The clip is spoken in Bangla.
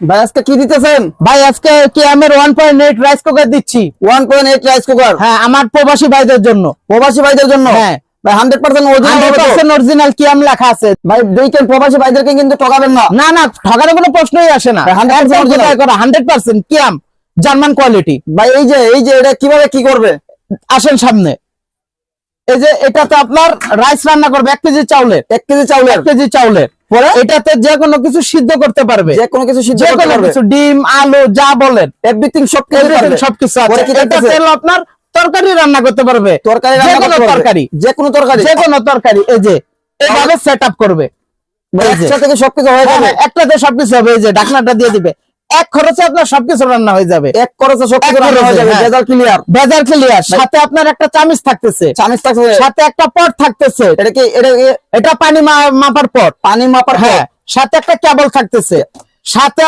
ভাই আজকে কি দিতেছেন? ভাই আজকে কিয়ামের 1.8 রাইস কুকার দিচ্ছি। 1.8 রাইস কুকার। হ্যাঁ, আমার প্রবাসী ভাইদের জন্য। প্রবাসী ভাইদের জন্য? হ্যাঁ ভাই 100% অরিজিনাল। 100% অরিজিনাল কিয়াম লেখা আছে। ভাই দেখেন প্রবাসী ভাইদেরকে কিন্তু ঠকাবেন না। না না, ঠকানোর কোনো প্রশ্নই আসে না। 100% অরিজিনাল 100% কিয়াম জার্মান কোয়ালিটি। ভাই এই যে এটা কিভাবে কি করবে? আসেন সামনে। এই যে এটাতে আপনার রাইস রান্না করবে 1 কেজি চাউলের। 1 কেজি চাউলের। 1 কেজি চাউলের পরে এটাতে যে কোনো কিছু সিদ্ধ করতে পারবে। যে কোনো কিছু সিদ্ধ যে করতে কোনো পারবে। কিছু ডিম আলু যা বলেন এভরিথিং সবকিছু পারবে। সবকিছু আছে। পরে কি এটা রাখতেছে? তেল আপনার তরকারি রান্না করতে পারবে। তরকারি যে রান্না কোনো করতে পারবে। তরকারি। যে কোনো তরকারি। যে কোনো তরকারি। এই যে এইভাবে সেটআপ করবে। ভাই এই যে। একসাথে থেকে সবকিছু হয়ে যাবে। হ্যাঁ, একটাতে সবকিছু হবে। এই যে ঢাকনাটা দিয়ে দিবে, এক খরচে আপনার সবকিছু রান্না হয়ে যাবে। এক খরচে সবকিছু এক রান্না হয়ে খরচে, যাবে। হ্যাঁ। ভেজাল ক্লিয়ার। ভেজাল ক্লিয়ার। সাথে আপনার একটা চামচ থাকতেছে, চামিচ থাকছে। সাথে একটা পট থাকতেছে। এটা পানি মাপার পট। পানি মাপার হ্যাঁ, সাথে একটা কেবল থাকতেছে। সাথে